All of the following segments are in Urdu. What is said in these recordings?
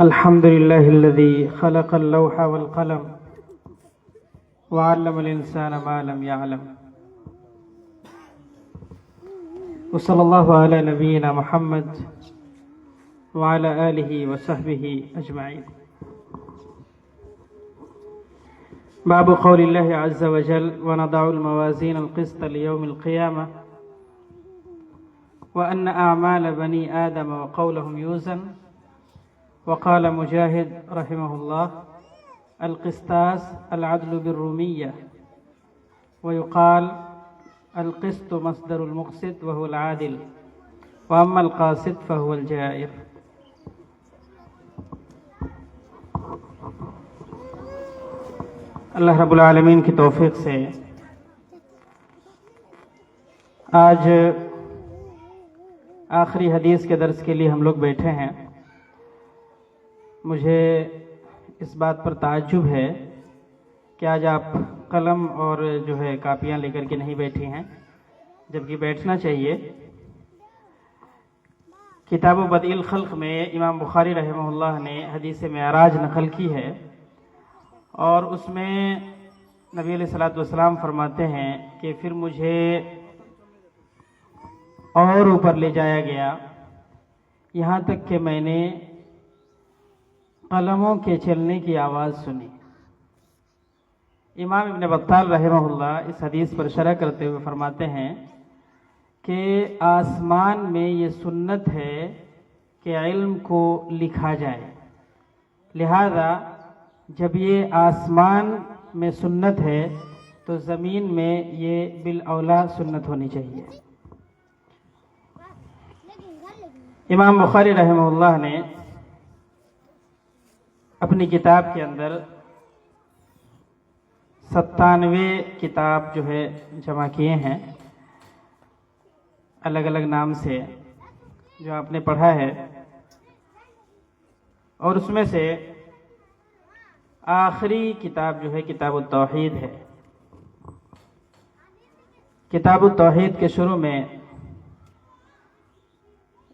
الحمد لله الذي خلق اللوح والقلم وعلم الإنسان ما لم يعلم وصلى الله على نبينا محمد وعلى آله وصحبه أجمعين. باب قول الله عز وجل ونضع الموازين القسط ليوم القيامة وأن أعمال بني آدم وقولهم يوزن. وقال مجاهد رحمه الله القسطاس العدل بالرومية، ويقال القسط مصدر المقسط وهو العادل، وأما القاسط فهو الجائر. اللہ رب العالمین کی توفیق سے آج آخری حدیث کے درس کے لیے ہم لوگ بیٹھے ہیں. مجھے اس بات پر تعجب ہے کہ آج آپ قلم اور جو ہے کاپیاں لے کر کے نہیں بیٹھی ہیں، جبکہ بیٹھنا چاہیے. کتاب بدیع الخلق میں امام بخاری رحمہ اللہ نے حدیث معراج نقل کی ہے، اور اس میں نبی علیہ الصلوۃ والسلام فرماتے ہیں کہ پھر مجھے اور اوپر لے جایا گیا یہاں تک کہ میں نے قلموں کے چلنے کی آواز سنی. امام ابن بطال رحمہ اللہ اس حدیث پر شرح کرتے ہوئے فرماتے ہیں کہ آسمان میں یہ سنت ہے کہ علم کو لکھا جائے، لہذا جب یہ آسمان میں سنت ہے تو زمین میں یہ بالاولیٰ سنت ہونی چاہیے. امام بخاری رحمہ اللہ نے اپنی کتاب کے اندر 97 کتاب جو ہے جمع کیے ہیں الگ الگ نام سے، جو آپ نے پڑھا ہے، اور اس میں سے آخری کتاب جو ہے کتاب التوحید ہے. کتاب التوحید کے شروع میں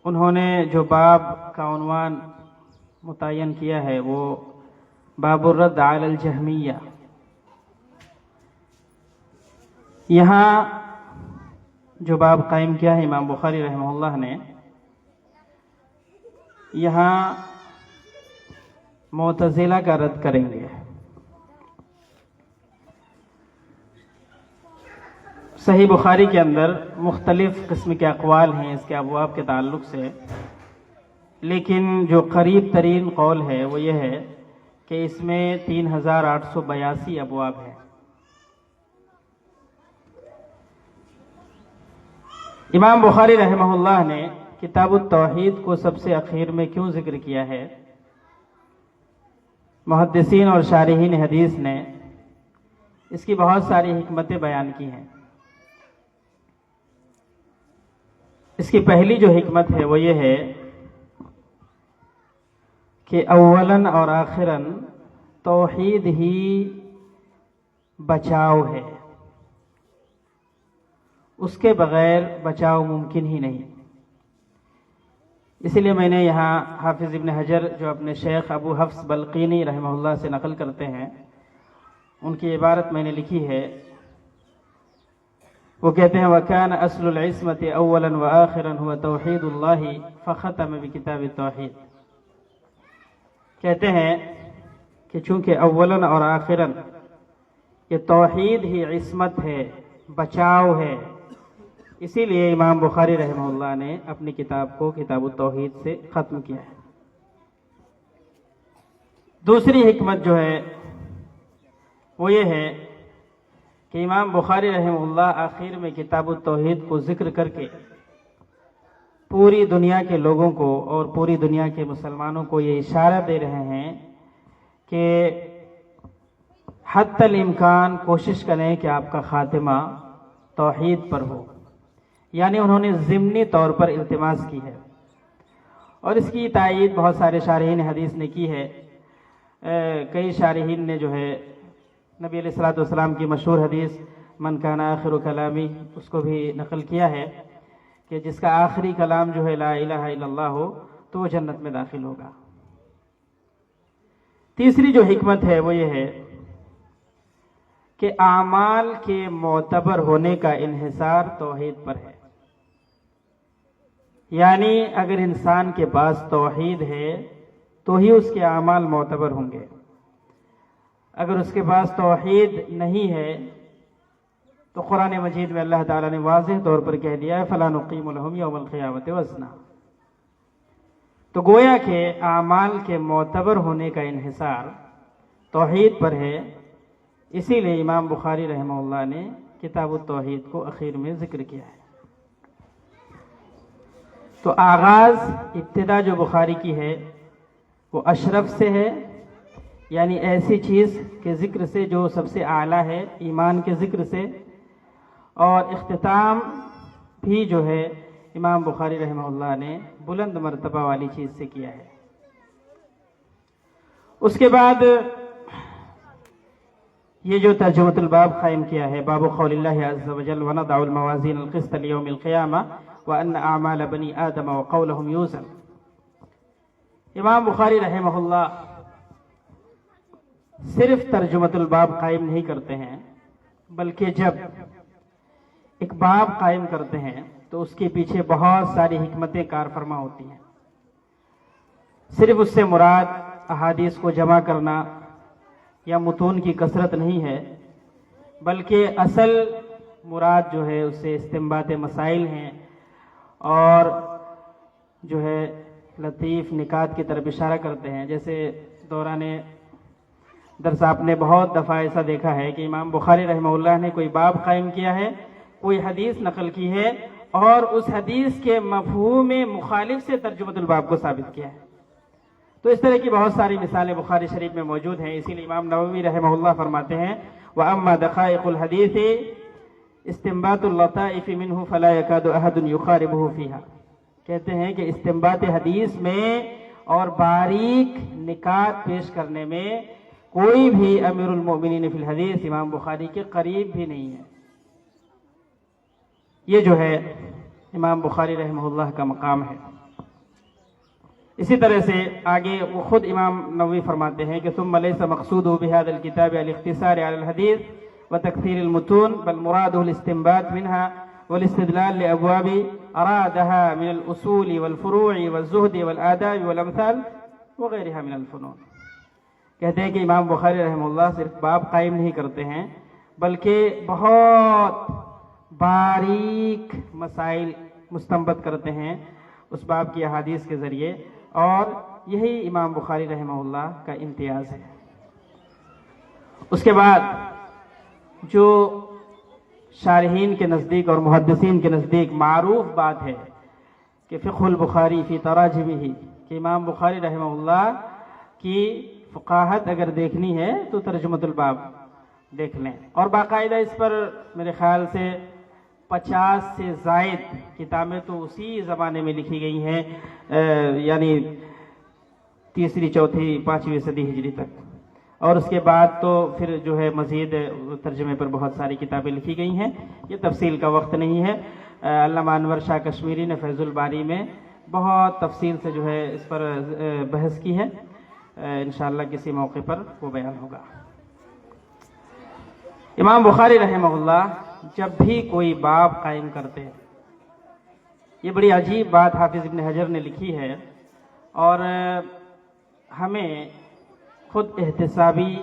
انہوں نے جو باب کا عنوان متعین کیا ہے وہ باب الرد علی الجہمیہ. یہاں جو باب قائم کیا ہے امام بخاری رحمہ اللہ نے، یہاں معتزلہ کا رد کریں گے. صحیح بخاری کے اندر مختلف قسم کے اقوال ہیں اس کے ابواب کے تعلق سے، لیکن جو قریب ترین قول ہے وہ یہ ہے کہ اس میں 3882 ابواب ہیں. امام بخاری رحمہ اللہ نے کتاب التوحید کو سب سے اخیر میں کیوں ذکر کیا ہے؟ محدثین اور شارحین حدیث نے اس کی بہت ساری حکمتیں بیان کی ہیں. اس کی پہلی جو حکمت ہے وہ یہ ہے کہ اولاً اور آخراً توحید ہی بچاؤ ہے، اس کے بغیر بچاؤ ممکن ہی نہیں. اسی لیے میں نے یہاں حافظ ابن حجر جو اپنے شیخ ابو حفص بلقینی رحمہ اللہ سے نقل کرتے ہیں، ان کی عبارت میں نے لکھی ہے. وہ کہتے ہیں وَكَانَ أَصْلُ الْعِصْمَةِ أَوَّلًا وَآخِرًا هُوَ تَوْحِيدُ اللَّهِ فَخَتَمَ بِكِتَابِ التَّوْحِيد. کہتے ہیں کہ چونکہ اولاً اور آخراً یہ توحید ہی عصمت ہے، بچاؤ ہے، اسی لیے امام بخاری رحمہ اللہ نے اپنی کتاب کو کتاب التوحید سے ختم کیا ہے. دوسری حکمت جو ہے وہ یہ ہے کہ امام بخاری رحمہ اللہ آخر میں کتاب التوحید کو ذکر کر کے پوری دنیا کے لوگوں کو اور پوری دنیا کے مسلمانوں کو یہ اشارہ دے رہے ہیں کہ حتی الامکان کوشش کریں کہ آپ کا خاتمہ توحید پر ہو. یعنی انہوں نے ضمنی طور پر التماس کی ہے، اور اس کی تائید بہت سارے شارحین حدیث نے کی ہے. کئی شارحین نے جو ہے نبی علیہ الصلوۃ والسلام کی مشہور حدیث من کان آخر کلامی اس کو بھی نقل کیا ہے کہ جس کا آخری کلام جو ہے لا الہ الا اللہ ہو تو وہ جنت میں داخل ہوگا. تیسری جو حکمت ہے وہ یہ ہے کہ اعمال کے معتبر ہونے کا انحصار توحید پر ہے. یعنی اگر انسان کے پاس توحید ہے تو ہی اس کے اعمال معتبر ہوں گے. اگر اس کے پاس توحید نہیں ہے تو قرآن مجید میں اللہ تعالیٰ نے واضح طور پر کہہ دیا ہے فَلَا نُقِيمُ لَهُمْ يَوْمَ الْقِيَامَةِ وَزْنًا. تو گویا کہ اعمال کے معتبر ہونے کا انحصار توحید پر ہے. اسی لیے امام بخاری رحمہ اللہ نے کتاب التوحید کو اخیر میں ذکر کیا ہے. تو آغاز ابتدا جو بخاری کی ہے وہ اشرف سے ہے، یعنی ایسی چیز کے ذکر سے جو سب سے اعلیٰ ہے، ایمان کے ذکر سے، اور اختتام بھی جو ہے امام بخاری رحمہ اللہ نے بلند مرتبہ والی چیز سے کیا ہے. اس کے بعد یہ جو ترجمۃ الباب قائم کیا ہے، باب قول اللہ عز وجل وَنَضَعُ الْمَوَازِينَ الْقِسْطَ لِيَوْمِ الْقِيَامَةِ وَأَنَّ أَعْمَالَ بَنِي آدَمَ وَقَوْلَهُمْ يُوزَنُ. امام بخاری رحمہ اللہ صرف ترجمۃ الباب قائم نہیں کرتے ہیں، بلکہ جب ایک باب قائم کرتے ہیں تو اس کے پیچھے بہت ساری حکمتیں کار فرما ہوتی ہیں. صرف اس سے مراد احادیث کو جمع کرنا یا متون کی کثرت نہیں ہے، بلکہ اصل مراد جو ہے اس سے استنباط مسائل ہیں اور جو ہے لطیف نکات کی طرف اشارہ کرتے ہیں. جیسے دوران درس آپ نے بہت دفعہ ایسا دیکھا ہے کہ امام بخاری رحمہ اللہ نے کوئی باب قائم کیا ہے، کوئی حدیث نقل کی ہے اور اس حدیث کے مفہوم مخالف سے ترجمۃ الباب کو ثابت کیا ہے. تو اس طرح کی بہت ساری مثالیں بخاری شریف میں موجود ہیں. اسی لیے امام نووی رحمہ اللہ فرماتے ہیں وَأَمَّا دَقَائِقُ الْحَدِيثِ استنباط اللطائف منہ فلا یکاد احد یخاربہ فیہا. کہتے ہیں کہ استنباط حدیث میں اور باریک نکات پیش کرنے میں کوئی بھی امیر المؤمنین فی الحدیث امام بخاری کے قریب بھی نہیں ہے. یہ جو ہے امام بخاری رحمہ اللہ کا مقام ہے. اسی طرح سے آگے وہ خود امام نووی فرماتے ہیں کہ ثم ليس مقصوده بهذا الكتاب الاختصار على الحديث وتكثير المتون بل مراده الاستنباط منها والاستدلال لأبواب أرادها من الأصول والفروع والزهد والآداب والأمثال وغيرها من الفنون. کہتے ہیں کہ امام بخاری رحمہ اللہ صرف باب قائم نہیں کرتے ہیں بلکہ بہت باریک مسائل مستنبط کرتے ہیں اس باب کی احادیث کے ذریعے، اور یہی امام بخاری رحمہ اللہ کا امتیاز ہے. اس کے بعد جو شارحین کے نزدیک اور محدثین کے نزدیک معروف بات ہے کہ فقہ البخاری فی تراجمہ، کہ امام بخاری رحمہ اللہ کی فقاہت اگر دیکھنی ہے تو ترجمۃ الباب دیکھ لیں. اور باقاعدہ اس پر میرے خیال سے 50 سے زائد کتابیں تو اسی زمانے میں لکھی گئی ہیں، یعنی 3ری 4تھی 5ویں صدی ہجری تک. اور اس کے بعد تو پھر جو ہے مزید ترجمے پر بہت ساری کتابیں لکھی گئی ہیں. یہ تفصیل کا وقت نہیں ہے. علامہ انور شاہ کشمیری نے فیض الباری میں بہت تفصیل سے جو ہے اس پر بحث کی ہے. انشاءاللہ کسی موقع پر وہ بیان ہوگا. امام بخاری رحمہ اللہ جب بھی کوئی باب قائم کرتے ہیں، یہ بڑی عجیب بات حافظ ابن حجر نے لکھی ہے، اور ہمیں خود احتسابی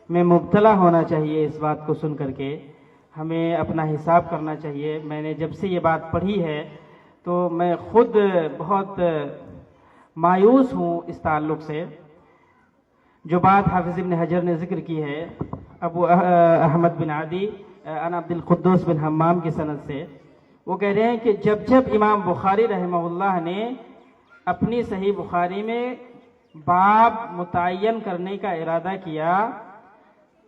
میں مبتلا ہونا چاہیے. اس بات کو سن کر کے ہمیں اپنا حساب کرنا چاہیے. میں نے جب سے یہ بات پڑھی ہے تو میں خود بہت مایوس ہوں اس تعلق سے. جو بات حافظ ابن حجر نے ذکر کی ہے ابو احمد بن عدی عن عبد القدوس بن حمام کی سند سے، وہ کہہ رہے ہیں کہ جب امام بخاری رحمہ اللہ نے اپنی صحیح بخاری میں باب متعین کرنے کا ارادہ کیا،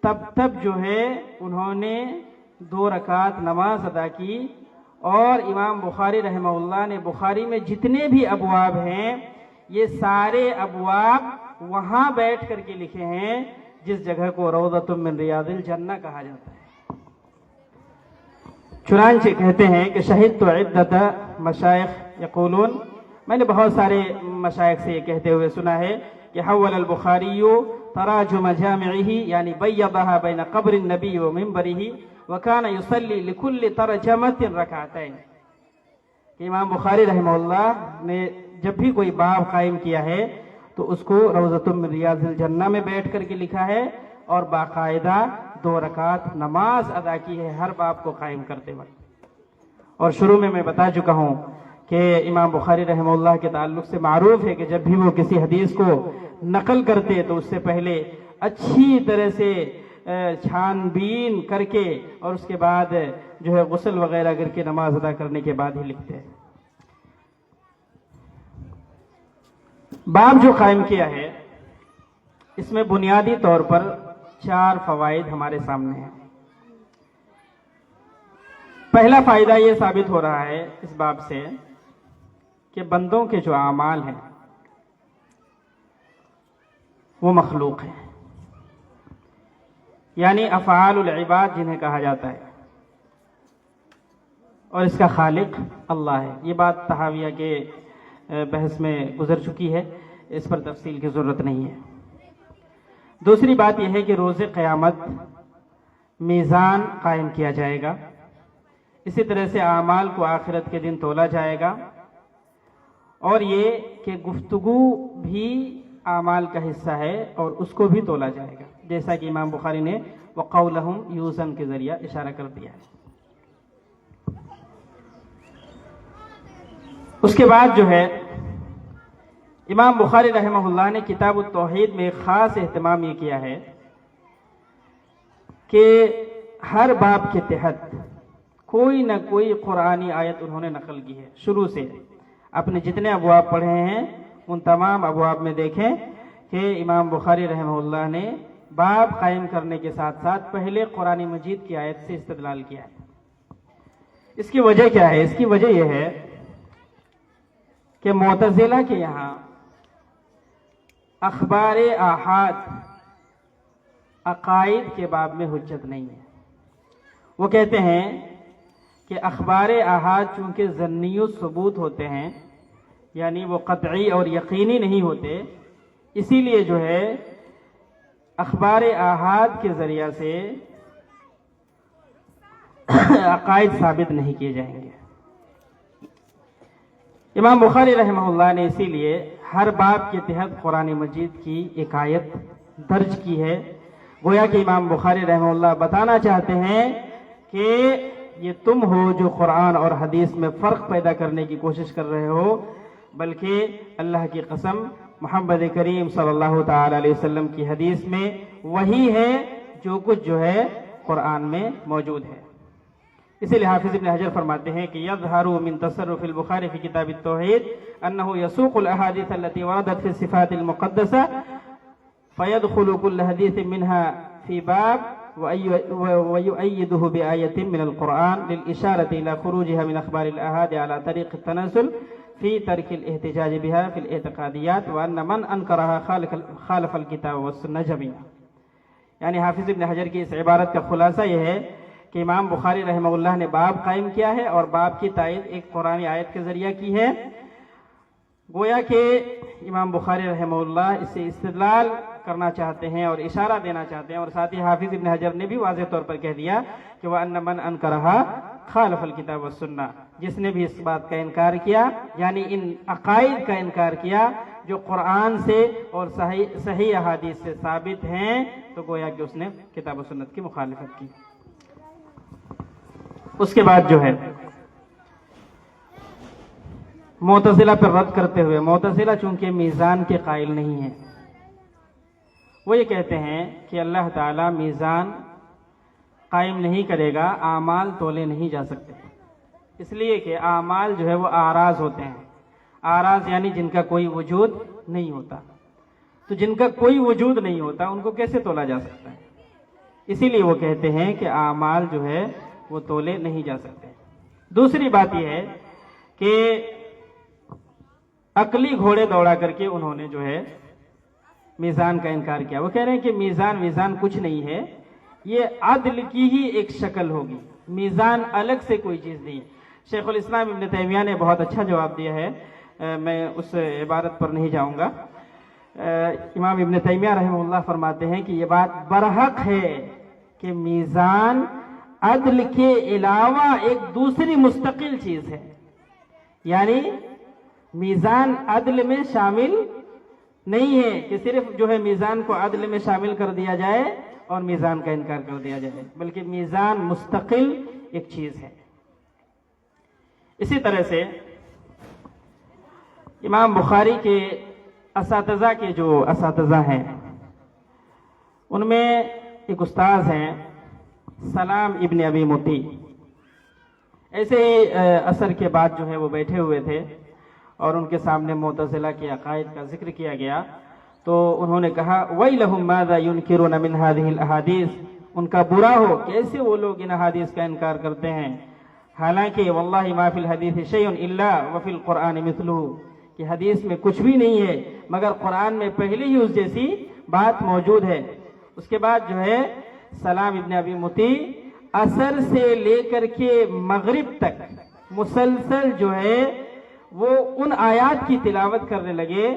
تب جو ہے انہوں نے 2 رکعت نماز ادا کی، اور امام بخاری رحمہ اللہ نے بخاری میں جتنے بھی ابواب ہیں یہ سارے ابواب وہاں بیٹھ کر کے لکھے ہیں جس جگہ کو روضۃ من ریاض الجنہ کہا جاتا ہے. چنانچہ کہتے ہیں کہ شہدت عدۃ مشائخ یقولون، میں نے بہت سارے مشائخ سے یہ کہتے ہوئے سنا ہے کہ حول البخاری تراجم جامعہ یعنی بیضھا بین قبر النبی و منبرہ وکان یصلی لکل ترجمۃ رکعتین، کہ امام بخاری رحمہ اللہ نے جب بھی کوئی باب قائم کیا ہے تو اس کو روضۃ من ریاض الجنہ میں بیٹھ کر کے لکھا ہے اور باقاعدہ 2 رکعت نماز ادا کی ہے ہر باب کو قائم کرتے وقت۔ اور شروع میں بتا چکا ہوں کہ امام بخاری رحمہ اللہ کے تعلق سے معروف ہے کہ جب بھی وہ کسی حدیث کو نقل کرتے تو اس سے پہلے اچھی طرح سے چھان بین کر کے اور اس کے بعد جو ہے غسل وغیرہ کر کے نماز ادا کرنے کے بعد ہی لکھتے ہیں۔ باب جو قائم کیا ہے اس میں بنیادی طور پر 4 فوائد ہمارے سامنے ہیں۔ پہلا فائدہ یہ ثابت ہو رہا ہے اس باب سے کہ بندوں کے جو اعمال ہیں وہ مخلوق ہیں، یعنی افعال العباد جنہیں کہا جاتا ہے، اور اس کا خالق اللہ ہے۔ یہ بات طحاویہ کے بحث میں گزر چکی ہے، اس پر تفصیل کی ضرورت نہیں ہے۔ دوسری بات یہ ہے کہ روز قیامت میزان قائم کیا جائے گا، اسی طرح سے اعمال کو آخرت کے دن تولا جائے گا، اور یہ کہ گفتگو بھی اعمال کا حصہ ہے اور اس کو بھی تولا جائے گا، جیسا کہ امام بخاری نے وَقَوْلَهُمْ يُوزَن کے ذریعہ اشارہ کر دیا ہے۔ اس کے بعد جو ہے امام بخاری رحمہ اللہ نے کتاب التوحید میں ایک خاص اہتمام یہ کیا ہے کہ ہر باب کے تحت کوئی نہ کوئی قرآنی آیت انہوں نے نقل کی ہے۔ شروع سے اپنے جتنے ابواب پڑھے ہیں ان تمام ابواب میں دیکھیں کہ امام بخاری رحمہ اللہ نے باب قائم کرنے کے ساتھ ساتھ پہلے قرآن مجید کی آیت سے استدلال کیا ہے۔ اس کی وجہ کیا ہے؟ اس کی وجہ یہ ہے کہ معتزلہ کے یہاں اخبار آحاد عقائد کے باب میں حجت نہیں ہے۔ وہ کہتے ہیں کہ اخبار آحاد چونکہ ظنی ثبوت ہوتے ہیں، یعنی وہ قطعی اور یقینی نہیں ہوتے، اسی لیے جو ہے اخبار آحاد کے ذریعہ سے عقائد ثابت نہیں کیے جائیں گے۔ امام بخاری رحمہ اللہ نے اسی لیے ہر باب کے تحت قرآن مجید کی ایک آیت درج کی ہے۔ گویا کہ امام بخاری رحمہ اللہ بتانا چاہتے ہیں کہ یہ تم ہو جو قرآن اور حدیث میں فرق پیدا کرنے کی کوشش کر رہے ہو، بلکہ اللہ کی قسم محمد کریم صلی اللہ تعالی علیہ وسلم کی حدیث میں وہی ہے جو کچھ جو ہے قرآن میں موجود ہے۔ اسی لیے حافظ ابن حجر فرماتے ہیں کہ يظهر من تصرف البخاری في كتاب التوحید انه يسوق الاحاديث التي وردت في الصفات المقدسه فيدخل كل حديث منها في باب ويؤيده بآية من القرآن للإشارة إلى خروجها من أخبار الآحاد على طريق التنزل في ترك الاحتجاج بها في الاعتقاديات وأن من أنكرها خالف الكتاب والسنة جميعا۔ یعنی حافظ ابن حجر کی اس عبارت کا خلاصہ یہ ہے کہ امام بخاری رحمہ اللہ نے باب قائم کیا ہے اور باب کی تائید ایک قرآنی آیت کے ذریعہ کی ہے۔ گویا کہ امام بخاری رحمہ اللہ اس سے استدلال کرنا چاہتے ہیں اور اشارہ دینا چاہتے ہیں، اور ساتھ ہی حافظ ابن حجر نے بھی واضح طور پر کہہ دیا کہ وَأَنَّ مَنْ أَنْكَرَهَا خَالَفَ الْكِتَابَ وَالسُّنَّةَ، جس نے بھی اس بات کا انکار کیا، یعنی ان عقائد کا انکار کیا جو قرآن سے اور صحیح احادیث سے ثابت ہیں، تو گویا کہ اس نے کتاب و سنت کی مخالفت کی۔ اس کے بعد جو ہے معتزلہ پر رد کرتے ہوئے، معتزلہ چونکہ میزان کے قائل نہیں ہیں، وہ یہ کہتے ہیں کہ اللہ تعالیٰ میزان قائم نہیں کرے گا، اعمال تولے نہیں جا سکتے، اس لیے کہ اعمال جو ہے وہ آراز ہوتے ہیں۔ آراز یعنی جن کا کوئی وجود نہیں ہوتا، تو جن کا کوئی وجود نہیں ہوتا ان کو کیسے تولا جا سکتا ہے؟ اسی لیے وہ کہتے ہیں کہ اعمال جو ہے وہ تولے نہیں جا سکتے۔ دوسری بات یہ ہے کہ عقلی گھوڑے دوڑا کر کے انہوں نے جو ہے میزان کا انکار کیا۔ وہ کہہ رہے ہیں کہ میزان کچھ نہیں ہے، یہ عدل کی ہی ایک شکل ہوگی، میزان الگ سے کوئی چیز نہیں۔ شیخ الاسلام ابن تیمیہ نے بہت اچھا جواب دیا ہے، میں اس عبارت پر نہیں جاؤں گا۔ امام ابن تیمیہ رحمہ اللہ فرماتے ہیں کہ یہ بات برحق ہے کہ میزان عدل کے علاوہ ایک دوسری مستقل چیز ہے، یعنی میزان عدل میں شامل نہیں ہے کہ صرف جو ہے میزان کو عدل میں شامل کر دیا جائے اور میزان کا انکار کر دیا جائے، بلکہ میزان مستقل ایک چیز ہے۔ اسی طرح سے امام بخاری کے اساتذہ کے جو اساتذہ ہیں ان میں ایک استاذ ہیں سلام ابن ابی مطیع، ایسے ہی عصر کے بعد جو ہے وہ بیٹھے ہوئے تھے اور ان کے سامنے معتزلہ کے عقائد کا ذکر کیا گیا تو انہوں نے کہا وَيْلَهُمْ مَاذَا يُنْكِرُونَ مِنْ هَذِهِ الْأَحَادِيثِ، ان کا برا ہو کیسے وہ لوگ ان احادیث کا انکار کرتے ہیں، حالانکہ واللہ ما فی الحدیث شیء الا وفی القرآن مثلہ، کہ حدیث میں کچھ بھی نہیں ہے مگر قرآن میں پہلے ہی اس جیسی بات موجود ہے۔ اس کے بعد جو ہے سلام ابن ابی مطیع عصر سے لے کر کے مغرب تک مسلسل جو ہے وہ ان آیات کی تلاوت کرنے لگے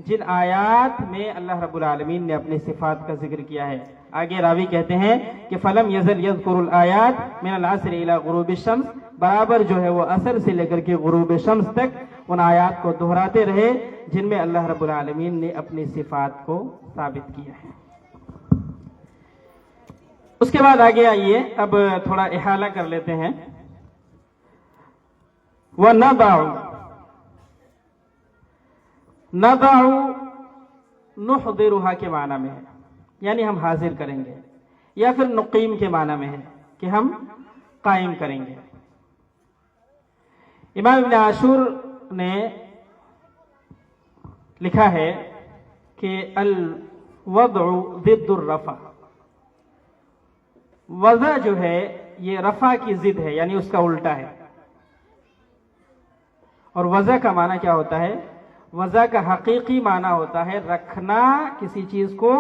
جن آیات میں اللہ رب العالمین نے اپنی صفات کا ذکر کیا ہے۔ آگے راوی کہتے ہیں کہ فلم یزل یذکر الآیات من العصر الى غروب الشمس، برابر جو ہے وہ عصر سے لے کر کے غروب شمس تک ان آیات کو دہراتے رہے جن میں اللہ رب العالمین نے اپنی صفات کو ثابت کیا ہے۔ اس کے بعد آگے آئیے اب تھوڑا احالہ کر لیتے ہیں۔ وَنَضَعُ نُحْضِرُهَا کے معنی میں ہے، یعنی ہم حاضر کریں گے، یا پھر نقیم کے معنی میں ہے کہ ہم قائم کریں گے۔ امام ابن عاشور نے لکھا ہے کہ الوضع ضد الرفع، وضع جو ہے یہ رفع کی ضد ہے، یعنی اس کا الٹا ہے۔ اور وضع کا معنی کیا ہوتا ہے؟ وضع کا حقیقی معنی ہوتا ہے رکھنا کسی چیز کو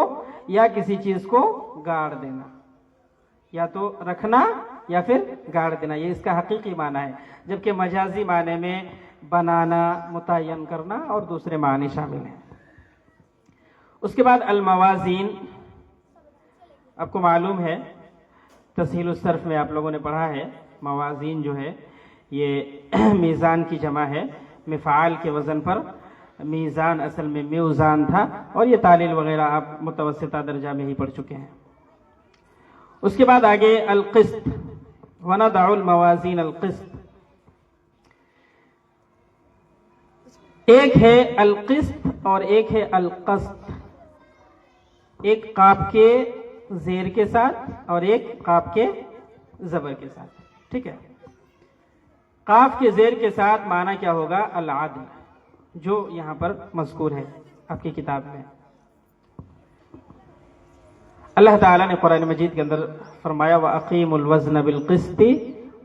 یا کسی چیز کو گاڑ دینا، یا تو رکھنا یا پھر گاڑ دینا، یہ اس کا حقیقی معنی ہے، جبکہ مجازی معنی میں بنانا، متعین کرنا اور دوسرے معنی شامل ہیں۔ اس کے بعد الموازین، آپ کو معلوم ہے تسہیل الصرف میں آپ لوگوں نے پڑھا ہے، موازین جو ہے یہ میزان کی جمع ہے، مفعال کے وزن پر میزان اصل میں میوزان تھا، اور یہ تعلیل وغیرہ آپ متوسطہ درجہ میں ہی پڑھ چکے ہیں۔ اس کے بعد آگے القسط، وَنَضَعُ الْمَوَازِينَ الْقِسْطَ، ایک ہے القسط اور ایک ہے القسط، ایک قاف کے زیر کے ساتھ اور ایک قاف کے زبر کے ساتھ، ٹھیک ہے۔ قاف کے زیر کے ساتھ معنی کیا ہوگا؟ العدل، جو یہاں پر مذکور ہے آپ کی کتاب میں۔ اللہ تعالیٰ نے قرآن مجید کے اندر فرمایا وَأَقِيمُوا الْوَزْنَ بِالْقِسْطِ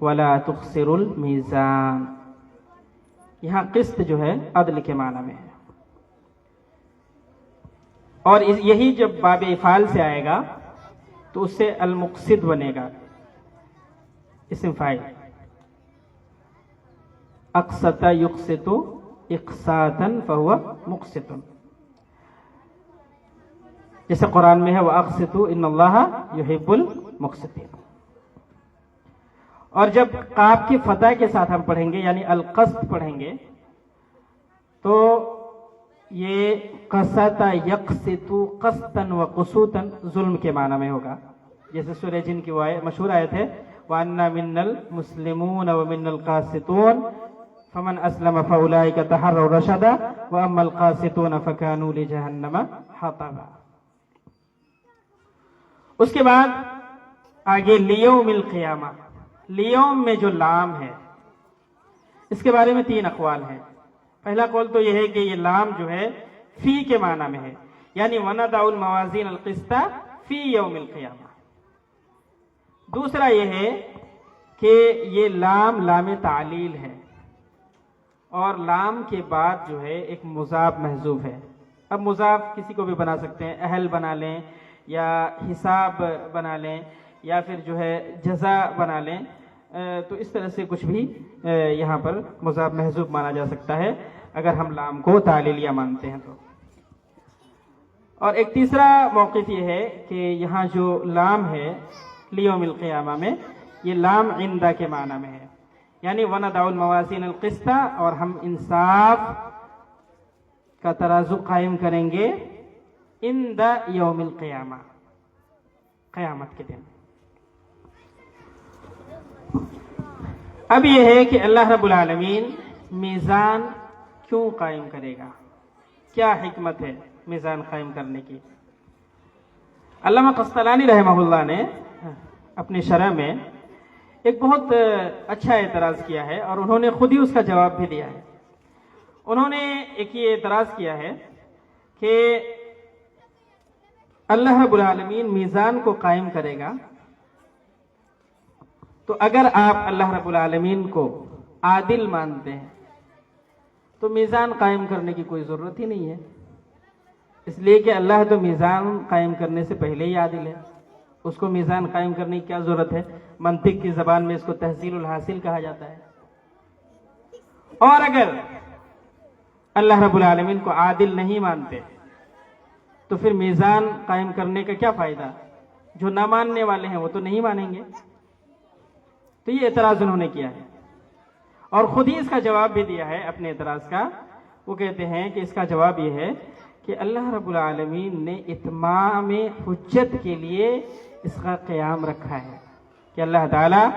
وَلَا تُخْسِرُوا الْمِيزَانَ، یہاں قسط جو ہے عدل کے معنی میں ہے، اور یہی جب باب افعال سے آئے گا تو اس سے المقسط بنے گا، اسم فاعل، اقسط یقسط اقساطا فهو مقسط، جیسے قرآن میں ہے وَأَقْسِطُوا إِنَّ اللَّهَ يُحِبُّ الْمُقْسِطِينَ۔ اور جب قاف کی فتح کے ساتھ ہم پڑھیں گے یعنی القسط پڑھیں گے تو یہ قسط یقسط قسطا وقسوطا ظلم کے معنی میں ہوگا، جیسے سورہ جن کی وہ مشہور آیت ہے وَأَنَّا مِنَّا الْمُسْلِمُونَ وَمِنَّا الْقَاسِطُونَ فَمَنْ أَسْلَمَ فَأُولَٰئِكَ تَحَرَّوْا رَشَدًا وَأَمَّا الْقَاسِطُونَ فَكَانُوا لِجَهَنَّمَ حَطَبًا۔ اس کے بعد آگے لیوم القیامہ، لیوم میں جو لام ہے اس کے بارے میں 3 اقوال ہیں۔ پہلا قول تو یہ ہے کہ یہ لام جو ہے فی کے معنی میں ہے، یعنی وَنَضَعُ الْمَوَازِينَ الْقِسْطَ فِي يَوْمِ الْقِيَامَةِ۔ دوسرا یہ ہے کہ یہ لام تعلیل ہے، اور لام کے بعد جو ہے ایک مضاف محذوف ہے۔ اب مضاف کسی کو بھی بنا سکتے ہیں، اہل بنا لیں یا حساب بنا لیں یا پھر جو ہے جزا بنا لیں، تو اس طرح سے کچھ بھی یہاں پر مضاف محذوف مانا جا سکتا ہے اگر ہم لام کو تعلیلیہ مانتے ہیں تو۔ اور ایک تیسرا موقف یہ ہے کہ یہاں جو لام ہے لیوم القیامہ میں، یہ لام عندہ کے معنی میں ہے، یعنی وَنَضَعُ الْمَوَازِينَ الْقِسْطَ، اور ہم انصاف کا ترازو قائم کریں گے عند یوم القیامہ، قیامت کے دن۔ اب یہ ہے کہ اللہ رب العالمین میزان کیوں قائم کرے گا، کیا حکمت ہے میزان قائم کرنے کی۔ علامہ قسطلانی رحمہ اللہ نے اپنی شرح میں ایک بہت اچھا اعتراض کیا ہے، اور انہوں نے خود ہی اس کا جواب بھی دیا ہے۔ انہوں نے ایک یہ اعتراض کیا ہے کہ اللہ رب العالمین میزان کو قائم کرے گا، تو اگر آپ اللہ رب العالمین کو عادل مانتے ہیں تو میزان قائم کرنے کی کوئی ضرورت ہی نہیں ہے، اس لیے کہ اللہ تو میزان قائم کرنے سے پہلے ہی عادل ہے، اس کو میزان قائم کرنے کی کیا ضرورت ہے۔ منطق کی زبان میں اس کو تحصیل الحاصل کہا جاتا ہے۔ اور اگر اللہ رب العالمین کو عادل نہیں مانتے تو پھر میزان قائم کرنے کا کیا فائدہ، جو نہ ماننے والے ہیں وہ تو نہیں مانیں گے۔ تو یہ اعتراض انہوں نے کیا ہے، اور خود ہی اس کا جواب بھی دیا ہے اپنے اعتراض کا۔ وہ کہتے ہیں کہ اس کا جواب یہ ہے کہ اللہ رب العالمین نے اتمام حجت کے لیے اس کا قیام رکھا ہے، کہ اللہ تعالیٰ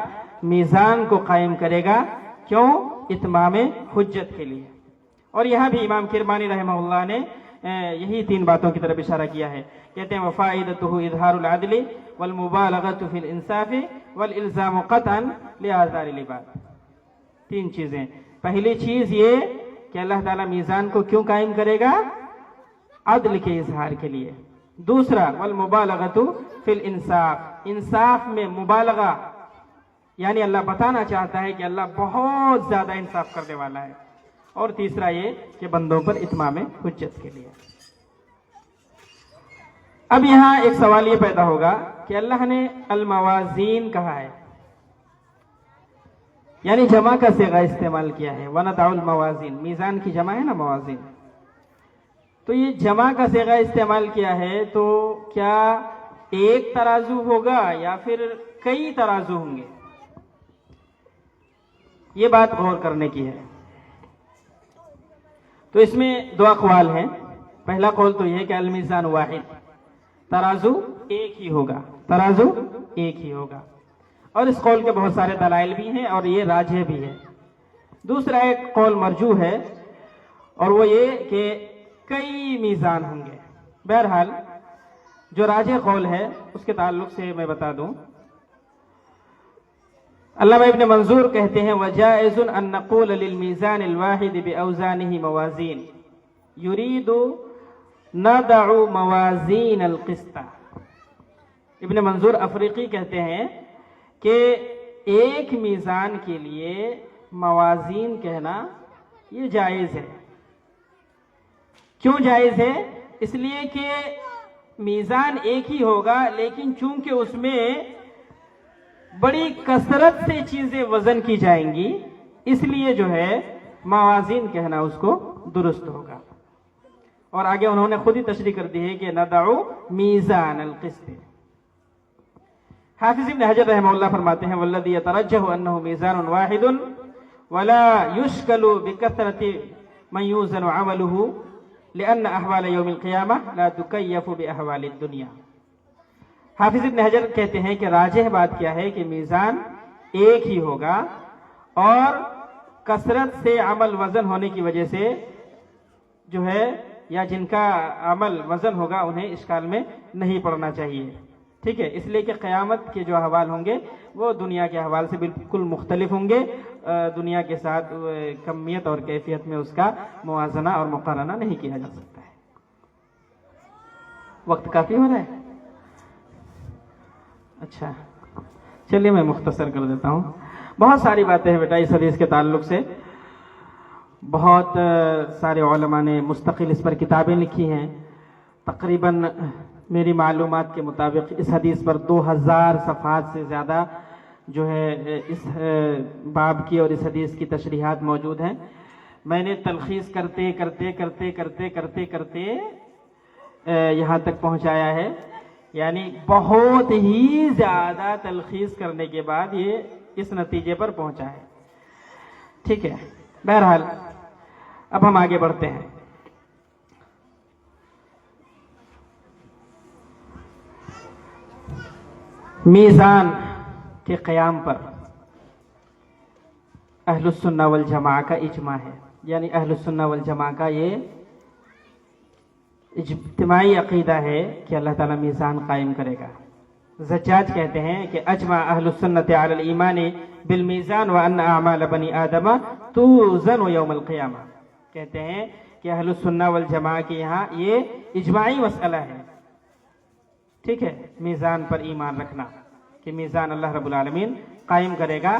میزان کو قائم کرے گا، کیوں؟ اتمام حجت کے لیے۔ اور یہاں بھی امام کرمانی رحمہ اللہ نے یہی تین باتوں کی طرف اشارہ کیا ہے، کہتے ہیں وَفَائِدَتُهُ إِظْهَارُ الْعَدْلِ وَالْمُبَالَغَةُ فِي الْإِنصَافِ وَالْإِلْزَامُ قَطْعًا لِإَعْذَارِ الْعِبَادِ۔ تین چیزیں۔ پہلی چیز یہ کہ اللہ تعالیٰ میزان کو کیوں قائم کرے گا؟ عدل کے اظہار کے لیے۔ دوسرا وَالْمُبَالَغَةُ فِي الْإِنصَافِ، انصاف میں مبالغہ، یعنی اللہ بتانا چاہتا ہے کہ اللہ بہت زیادہ انصاف کرنے والا ہے۔ اور تیسرا یہ کہ بندوں پر اتمام حجت کے لیے۔ اب یہاں ایک سوال یہ پیدا ہوگا کہ اللہ نے الموازین کہا ہے، یعنی جمع کا صیغہ استعمال کیا ہے، وَنَضَعُ الْمَوَازِينَ، میزان کی جمع ہے نا موازین، تو یہ جمع کا صیغہ استعمال کیا ہے، تو کیا ایک ترازو ہوگا یا پھر کئی ترازو ہوں گے؟ یہ بات غور کرنے کی ہے۔ تو اس میں دو اقوال ہیں۔ پہلا قول تو یہ کہ المیزان واحد، ترازو ایک ہی ہوگا، ترازو ایک ہی ہوگا، اور اس قول کے بہت سارے دلائل بھی ہیں اور یہ راجح بھی ہے۔ دوسرا ایک قول مرجوح ہے، اور وہ یہ کہ کئی میزان ہوں گے۔ بہرحال جو راجح قول ہے اس کے تعلق سے میں بتا دوں، علامہ ابن منظور کہتے ہیں وَجَائِزٌ أَن نَّقُولَ لِلْمِيزَانِ الْوَاحِدِ بِأَوْزَانِهِ مَوَازِينَ يُرِيدُ نَضَعُ مَوَازِينَ الْقِسْطَ۔ ابن منظور افریقی کہتے ہیں کہ ایک میزان کے لیے موازین کہنا یہ جائز ہے۔ کیوں جائز ہے؟ اس لیے کہ میزان ایک ہی ہوگا، لیکن چونکہ اس میں بڑی کثرت سے چیزیں وزن کی جائیں گی، اس لیے جو ہے موازین کہنا اس کو درست ہوگا۔ اور آگے انہوں نے خود ہی تشریح کر دی ہے کہ نَضَعُ میزان القسط۔ حافظ ابن حجر رحمہ اللہ فرماتے ہیں وَالَّذِي يَتَرَجَّحُ أَنَّهُ مِيزَانٌ وَاحِدٌ وَلَا يُشْكَلُ بِكَثْرَةِ مَنْ يُوزَنُ عَمَلُهُ لِأَنَّ أَحْوَالَ يَوْمِ الْقِيَامَةِ لَا تُكَيَّفُ بِأَحْوَالِ الدُّنْيَا۔ حافظ ابن حجر کہتے ہیں کہ راجح بات کیا ہے کہ میزان ایک ہی ہوگا، اور کثرت سے عمل وزن ہونے کی وجہ سے جو ہے، یا جن کا عمل وزن ہوگا انہیں اشکال میں نہیں پڑنا چاہیے۔ ٹھیک ہے، اس لیے کہ قیامت کے جو احوال ہوں گے وہ دنیا کے احوال سے بالکل مختلف ہوں گے، دنیا کے ساتھ کمیت اور کیفیت میں اس کا موازنہ اور مقارنہ نہیں کیا جا سکتا ہے۔ وقت کافی ہو رہا ہے؟ اچھا چلیے میں مختصر کر دیتا ہوں۔ بہت ساری باتیں ہیں بیٹا اس حدیث کے تعلق سے، بہت سارے علماء نے مستقل اس پر کتابیں لکھی ہیں۔ تقریباً میری معلومات کے مطابق اس حدیث پر 2000 صفحات سے زیادہ جو ہے اس باب کی اور اس حدیث کی تشریحات موجود ہیں۔ میں نے تلخیص کرتے کرتے کرتے کرتے کرتے کرتے یہاں تک پہنچایا ہے، یعنی بہت ہی زیادہ تلخیص کرنے کے بعد یہ اس نتیجے پر پہنچا ہے. ٹھیک ہے، بہرحال اب ہم آگے بڑھتے ہیں. میزان کے قیام پر اہل السنہ والجماعہ کا اجماع ہے، یعنی اہل السنہ والجماعہ کا یہ اجتماعی عقیدہ ہے کہ اللہ تعالیٰ میزان قائم کرے گا. زجاج کہتے ہیں کہ اجمع اہل السنۃ علی الایمان بالمیزان وان اعمال بنی آدم توزن یوم القیامہ. کہتے ہیں کہ اہل السنہ والجماعہ کے یہاں یہ اجماعی مسئلہ ہے. ٹھیک ہے، میزان پر ایمان رکھنا کہ میزان اللہ رب العالمین قائم کرے گا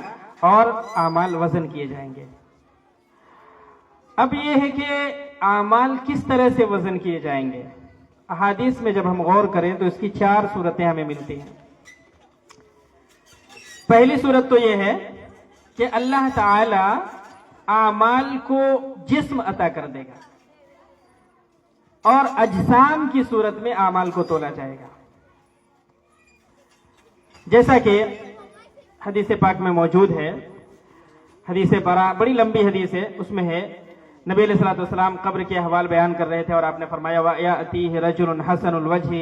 اور اعمال وزن کیے جائیں گے. اب یہ ہے کہ اعمال کس طرح سے وزن کیے جائیں گے. احادیث میں جب ہم غور کریں تو اس کی 4 صورتیں ہمیں ملتی ہیں. پہلی صورت تو یہ ہے کہ اللہ تعالی اعمال کو جسم عطا کر دے گا اور اجسام کی صورت میں اعمال کو تولا جائے گا. جیسا کہ حدیث پاک میں موجود ہے، حدیث برا، بڑی لمبی حدیث ہے. اس میں ہے نبی علیہ الصلوۃ والسلام قبر کے احوال بیان کر رہے تھے اور آپ نے فرمایا وَيَأْتِيهِ رَجُلٌ حَسَنُ الْوَجْهِ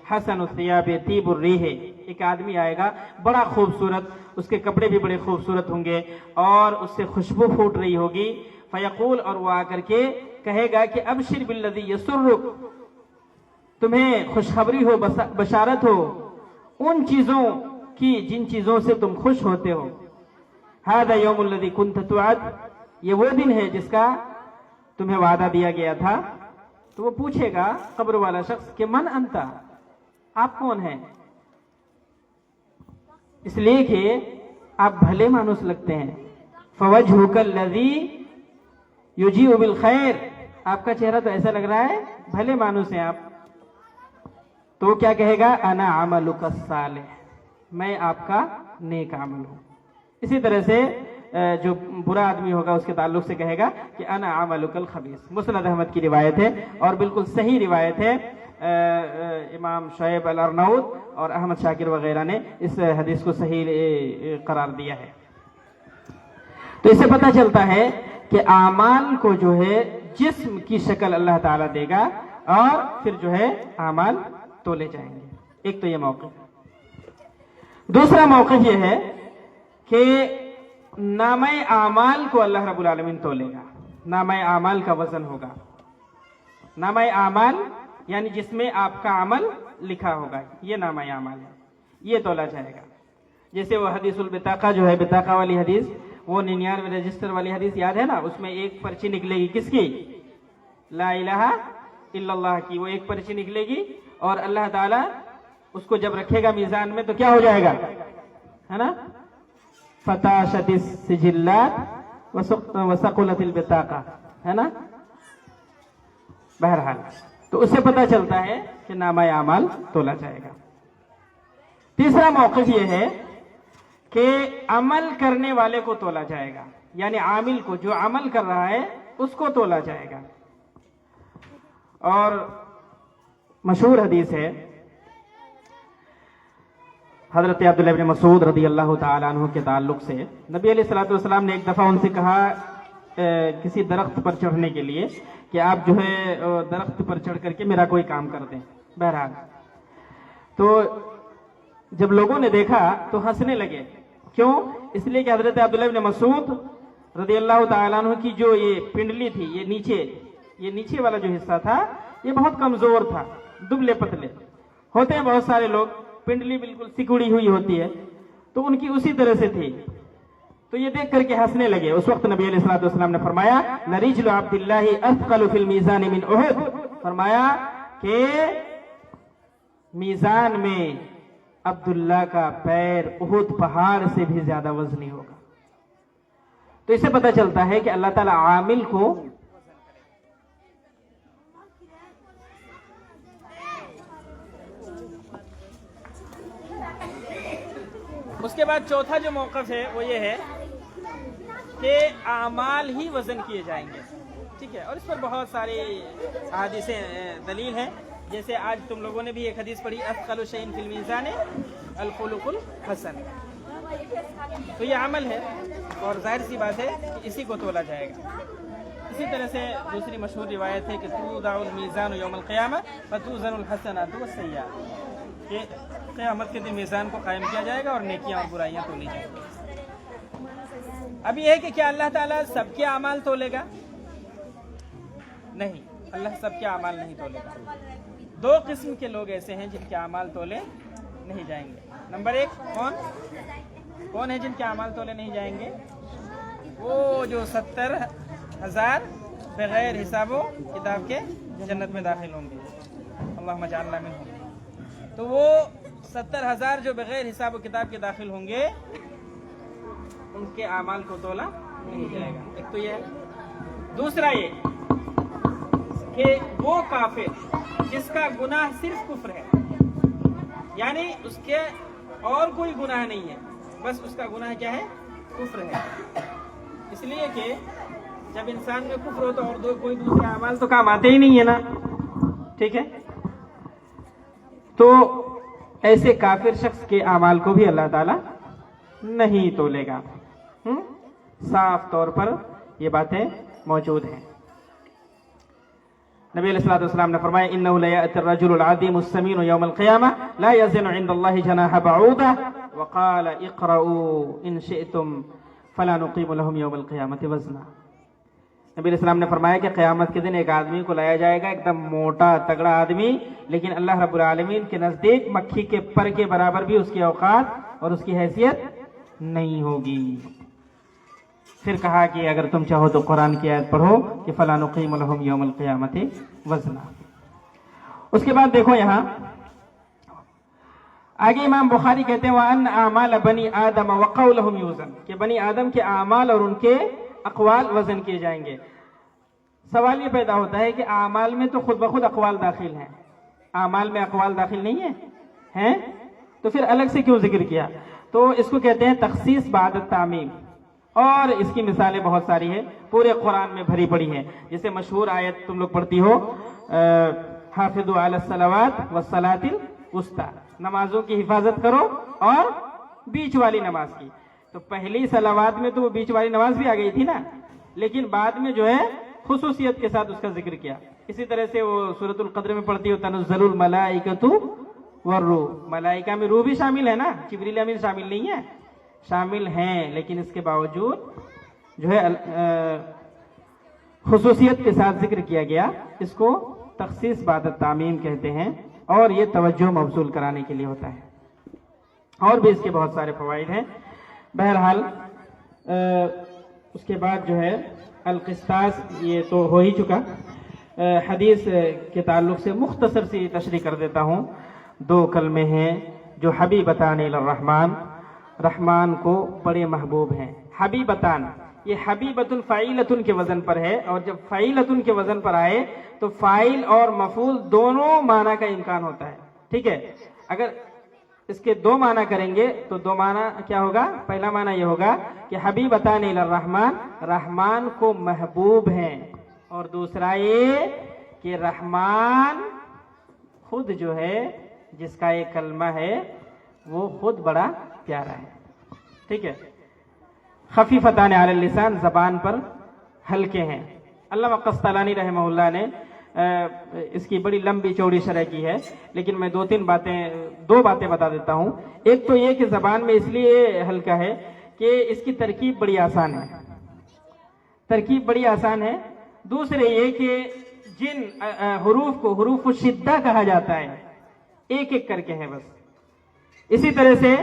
حَسَنُ الثِّيَابِ طِيبُ الرِّيحِ. ایک آدمی آئے گا بڑا خوبصورت، اس کے کپڑے بھی بڑے خوبصورت ہوں گے اور اس سے خوشبو پھوٹ رہی ہوگی. فیقول، اور وہ آ کر کے کہے گا کہ ابشر بالذی یسرک، تمہیں خوشخبری ہو، بشارت ہو ان چیزوں کی جن چیزوں سے تم خوش ہوتے ہو. ھذا یوم الذی کنت توعد، یہ وہ دن ہے جس کا تمہیں وعدہ دیا گیا تھا. تو وہ پوچھے گا قبر والا شخص کہ من انت، آپ کون ہیں؟ اس لیے کہ آپ بھلے مانوس لگتے ہیں. فوجہک الذی یجیء بالخیر، آپ کا چہرہ تو ایسا لگ رہا ہے بھلے مانوس ہیں آپ. تو وہ کیا کہے گا؟ انا عملک الصالح، میں آپ کا نیک عمل ہوں. اسی طرح سے جو برا آدمی ہوگا اس کے تعلق سے کہے گا کہ انا عملک الخبیث. مسند احمد کی روایت ہے اور بالکل صحیح روایت ہے. امام شعیب الارناؤط اور احمد شاکر وغیرہ نے اس حدیث کو صحیح قرار دیا ہے. تو اس سے پتہ چلتا ہے کہ اعمال کو جو ہے جسم کی شکل اللہ تعالیٰ دے گا اور پھر جو ہے اعمال تولے جائیں گے. ایک تو یہ موقع. دوسرا موقف یہ ہے کہ نامہ اعمال کو اللہ رب العالمین تولے گا. نامہ اعمال کا وزن ہوگا. نامہ اعمال یعنی جس میں آپ کا عمل لکھا ہوگا، یہ نامہ اعمال ہے، یہ تولا جائے گا. جیسے وہ حدیث البطاقہ جو ہے، بطاقہ والی حدیث، وہ 99 رجسٹر والی حدیث یاد ہے نا، اس میں ایک پرچی نکلے گی کس کی؟ لا الہ الا اللہ کی. وہ ایک پرچی نکلے گی اور اللہ تعالی اس کو جب رکھے گا میزان میں تو کیا ہو جائے گا، ہے نا؟ فتاشت السجلات وثقلت البطاقہ، ہے نا؟ بہرحال تو اس سے پتہ چلتا ہے کہ نامہ اعمال تولا جائے گا. تیسرا موقف یہ ہے کہ عمل کرنے والے کو تولا جائے گا، یعنی عامل کو، جو عمل کر رہا ہے اس کو تولا جائے گا. اور مشہور حدیث ہے حضرت عبداللہ بن مسعود رضی اللہ تعالیٰ عنہ کے تعلق سے. نبی علیہ الصلوۃ والسلام نے ایک دفعہ ان سے کہا کسی درخت پر چڑھنے کے لیے کہ آپ جو ہے درخت پر چڑھ کر کے میرا کوئی کام کر دیں. بہرحال تو جب لوگوں نے دیکھا تو ہنسنے لگے. کیوں؟ اس لیے کہ حضرت عبداللہ بن مسعود رضی اللہ تعالیٰ عنہ کی جو یہ پنڈلی تھی، یہ نیچے والا جو حصہ تھا، یہ بہت کمزور تھا. دبلے پتلے ہوتے ہیں بہت سارے لوگ، پنڈلی بالکل سکڑی ہوئی ہوتی ہے، تو ان کی اسی طرح سے تھی. تو یہ دیکھ کر کے ہنسنے لگے. اس وقت نبی علیہ الصلوۃ والسلام نے فرمایا لرجل عبد اللہ اثقل فی المیزان من احد، فرمایا کہ میزان میں عبداللہ کا پیر احد پہاڑ سے بھی زیادہ وزنی ہوگا. تو اس سے پتہ چلتا ہے کہ اللہ تعالیٰ عامل کو اس کے بعد چوتھا جو موقف ہے وہ یہ ہے کہ اعمال ہی وزن کیے جائیں گے. ٹھیک ہے، اور اس پر بہت ساری احادیثیں دلیل ہیں. جیسے آج تم لوگوں نے بھی ایک حدیث پڑھی اثقل شیء فی المیزان الخلق الحسن، تو یہ عمل ہے اور ظاہر سی بات ہے کہ اسی کو تولا جائے گا۔ اسی طرح سے دوسری مشہور روایت ہے کہ توضع المیزان یوم القیامہ فتوزن الحسنات والسیئات، کہ قیامت کے دن میزان کو قائم کیا جائے گا اور نیکیاں اور برائیاں تولی جائیں گی۔ اب یہ ہے کہ کیا اللہ تعالیٰ سب کے اعمال تولے گا؟ نہیں، اللہ سب کے اعمال نہیں تولے گا۔ دو قسم کے لوگ ایسے ہیں جن کے اعمال تولے نہیں جائیں گے۔ نمبر ایک کون ہے جن کے اعمال تولے نہیں جائیں گے؟ وہ جو 70,000 بغیر حساب و کتاب کے جنت میں داخل ہوں گے، اللہم اجعلنا منہم۔ تو وہ 70,000 جو بغیر حساب و کتاب کے داخل ہوں گے، ان کے اعمال کو تولا نہیں جائے گا۔ ایک تو یہ ہے۔ دوسرا یہ کہ وہ کافر جس کا گناہ صرف کفر ہے، یعنی اس کے اور کوئی گناہ نہیں ہے، بس اس کا گناہ کیا ہے؟ کفر ہے۔ اس لیے کہ جب انسان میں کفر ہو تو اور کوئی دوسرے اعمال تو کام آتے ہی نہیں ہے نا، ٹھیک ہے؟ تو ایسے کافر شخص کے اعمال کو بھی اللہ تعالیٰ نہیں تولے گا۔ صاف طور پر یہ باتیں موجود ہیں۔ نبی علیہ الصلوۃ والسلام نے فرمایا انه ليأتي الرجل العظيم السمين يوم القيامة لا يزن عند الله جناح بعوضة وقال اقرؤوا ان شئتم فلا نقيم لهم يوم القيامة وزنا۔ نبی علیہ السلام نے فرمایا کہ قیامت کے دن ایک آدمی کو لایا جائے گا، ایک دم موٹا تگڑا آدمی، لیکن اللہ رب العالمین کے نزدیک مکھی کے پر کے برابر بھی اس کی اوقات اور اس کی حیثیت نہیں ہوگی۔ پھر کہا کہ اگر تم چاہو تو قرآن کی آیت پڑھو کہ فَلَا نُقِيمُ لَهُمْ يَوْمَ الْقِيَامَةِ وَزْنًا۔ اس کے بعد دیکھو یہاں آگے امام بخاری کہتے ہیں وَأَنَّ أَعْمَالَ بَنِي آدَمَ وَقَوْلَهُمْ يُوزَنْ، کہ بنی آدم کے اعمال اور ان کے اقوال وزن کیے جائیں گے۔ سوال یہ پیدا ہوتا ہے کہ اعمال میں تو خود بخود اقوال داخل ہیں، اعمال میں اقوال داخل نہیں ہیں تو پھر الگ سے کیوں ذکر کیا؟ تو اس کو کہتے ہیں تخصیص بعد التعمیم، اور اس کی مثالیں بہت ساری ہیں، پورے قرآن میں بھری پڑی ہیں۔ جیسے مشہور آیت تم لوگ پڑھتی ہو حافظوا علی الصلوات والصلاۃ الوسطیٰ، نمازوں کی حفاظت کرو اور بیچ والی نماز کی۔ تو پہلی صلوات میں تو وہ بیچ والی نماز بھی آ گئی تھی نا، لیکن بعد میں جو ہے خصوصیت کے ساتھ اس کا ذکر کیا۔ اسی طرح سے وہ سورۃ القدر میں پڑھتی ہو تنزل الملائکۃ والروح، ملائکہ میں روح بھی شامل ہے نا، جبریل امین شامل نہیں ہے، شامل ہیں، لیکن اس کے باوجود جو ہے خصوصیت کے ساتھ ذکر کیا گیا۔ اس کو تخصیص بعد التعمیم کہتے ہیں، اور یہ توجہ مبذول کرانے کے لیے ہوتا ہے۔ اور بھی اس کے بہت سارے فوائد ہیں۔ بہرحال اس کے بعد جو ہے القسطاس، یہ تو ہو ہی چکا۔ حدیث کے تعلق سے مختصر سی تشریح کر دیتا ہوں۔ دو کلمے ہیں جو حبیبتان الی الرحمن، رحمان کو بڑے محبوب ہیں۔ حبیبتان، یہ حبیبتن فعیلتن کے وزن پر ہے، اور جب فعیلتن کے وزن پر آئے تو فاعل اور مفعول دونوں معنی کا امکان ہوتا ہے، ٹھیک ہے؟ اگر اس کے دو معنی کریں گے تو دو معنی کیا ہوگا؟ پہلا معنی یہ ہوگا کہ حبیبتان الی الرحمن، رحمان کو محبوب ہیں، اور دوسرا یہ کہ رحمان خود جو ہے، جس کا ایک کلمہ ہے، وہ خود بڑا پیارا ہے، ٹھیک ہے؟ خفیفتان علی اللسان، زبان پر ہلکے ہیں۔ علامہ قسطلانی رحمہ اللہ نے اس کی بڑی لمبی چوڑی شرح کی ہے، لیکن میں دو باتیں بتا دیتا ہوں۔ ایک تو یہ کہ زبان میں اس لیے ہلکا ہے کہ اس کی ترکیب بڑی آسان ہے، دوسرے یہ کہ جن حروف کو حروف الشدہ کہا جاتا ہے، ایک ایک کر کے ہیں بس۔ اسی طرح سے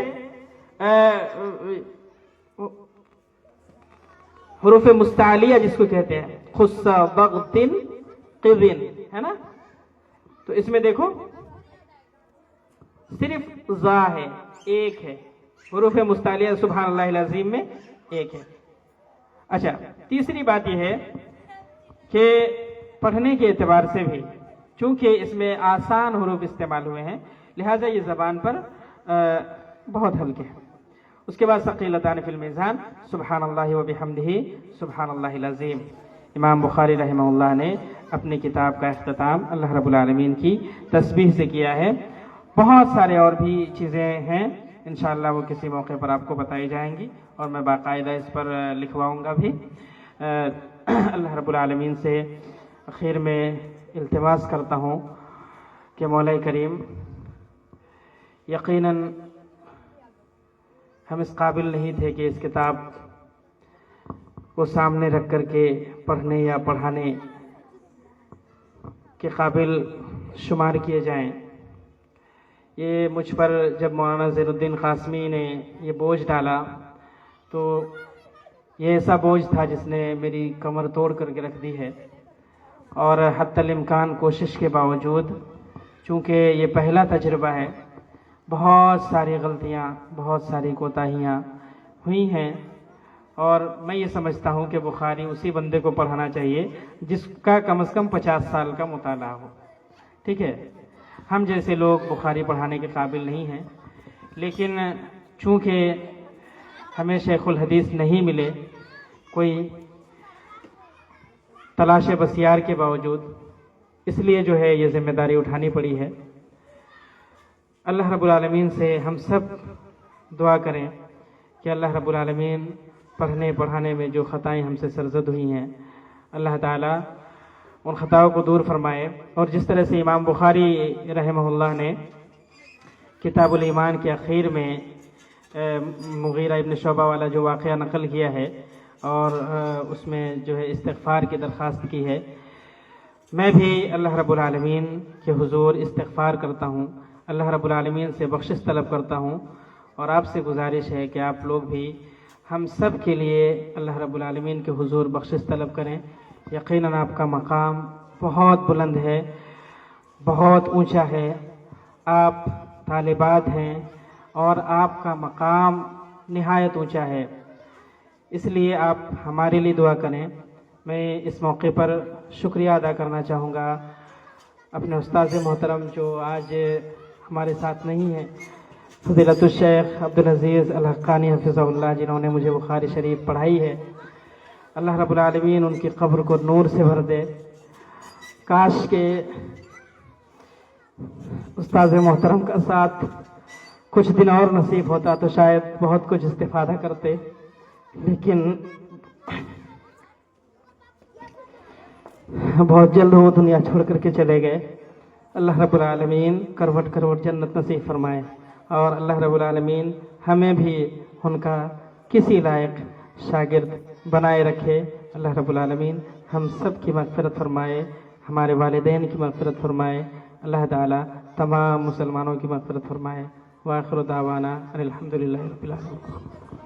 حروف مستعلیہ جس کو کہتے ہیں، خص ضغط قذن، ہے نا؟ تو اس میں دیکھو صرف ذا ہے، ایک ہے، حروف مستعلیہ سبحان اللہ العظیم میں ایک ہے۔ اچھا، تیسری بات یہ ہے کہ پڑھنے کے اعتبار سے بھی چونکہ اس میں آسان حروف استعمال ہوئے ہیں، لہٰذا یہ زبان پر بہت ہلکے ہیں۔ اس کے بعد ثقیلتان فی المیزان، سبحان اللہ و بحمدہ سبحان اللہ العظیم، امام بخاری رحمہ اللہ نے اپنی کتاب کا اختتام اللہ رب العالمین کی تسبیح سے کیا ہے۔ بہت سارے اور بھی چیزیں ہیں، انشاءاللہ وہ کسی موقع پر آپ کو بتائی جائیں گی اور میں باقاعدہ اس پر لکھواؤں گا بھی۔ اللہ رب العالمین سے آخر میں التماس کرتا ہوں کہ مولا کریم یقیناً ہم اس قابل نہیں تھے کہ اس کتاب کو سامنے رکھ کر کے پڑھنے یا پڑھانے کے قابل شمار کیے جائیں۔ یہ مجھ پر جب مولانا زین الدین قاسمی نے یہ بوجھ ڈالا تو یہ ایسا بوجھ تھا جس نے میری کمر توڑ کر کے رکھ دی ہے، اور حتی الامکان کوشش کے باوجود، چونکہ یہ پہلا تجربہ ہے، بہت ساری غلطیاں، بہت ساری کوتاہیاں ہوئی ہیں، اور میں یہ سمجھتا ہوں کہ بخاری اسی بندے کو پڑھانا چاہیے جس کا کم از کم 50 سال کا مطالعہ ہو، ٹھیک ہے۔ ہم جیسے لوگ بخاری پڑھانے کے قابل نہیں ہیں، لیکن چونکہ ہمیں شیخ الحدیث نہیں ملے، کوئی تلاش بسیار کے باوجود، اس لیے جو ہے یہ ذمہ داری اٹھانی پڑی ہے۔ اللہ رب العالمین سے ہم سب دعا کریں کہ اللہ رب العالمین پڑھنے پڑھانے میں جو خطائیں ہم سے سرزد ہوئی ہیں، اللہ تعالیٰ ان خطاؤں کو دور فرمائے، اور جس طرح سے امام بخاری رحمہ اللہ نے کتاب الایمان کے اخیر میں مغیرہ ابن شعبہ والا جو واقعہ نقل کیا ہے اور اس میں جو ہے استغفار کی درخواست کی ہے، میں بھی اللہ رب العالمین کے حضور استغفار کرتا ہوں، اللہ رب العالمین سے بخشش طلب کرتا ہوں، اور آپ سے گزارش ہے کہ آپ لوگ بھی ہم سب کے لیے اللہ رب العالمین کے حضور بخشش طلب کریں۔ یقیناً آپ کا مقام بہت بلند ہے، بہت اونچا ہے، آپ طالبات ہیں اور آپ کا مقام نہایت اونچا ہے، اس لیے آپ ہمارے لیے دعا کریں۔ میں اس موقع پر شکریہ ادا کرنا چاہوں گا اپنے استاذ محترم جو آج ہمارے ساتھ نہیں ہیں، فضیلت الشیخ عبدالعزیز الحقانی حفظہ اللہ، جنہوں نے مجھے بخاری شریف پڑھائی ہے۔ اللہ رب العالمین ان کی قبر کو نور سے بھر دے۔ کاش کہ استاذ محترم کا ساتھ کچھ دن اور نصیب ہوتا تو شاید بہت کچھ استفادہ کرتے، لیکن بہت جلد وہ دنیا چھوڑ کر کے چلے گئے۔ اللہ رب العالمین کروٹ کروٹ جنت نصیب فرمائے، اور اللہ رب العالمین ہمیں بھی ان کا کسی لائق شاگرد بنائے رکھے۔ اللہ رب العالمین ہم سب کی مغفرت فرمائے، ہمارے والدین کی مغفرت فرمائے، اللہ تعالیٰ تمام مسلمانوں کی مغفرت فرمائے۔ وآخر دعوانا ان الحمدللہ رب العالمین۔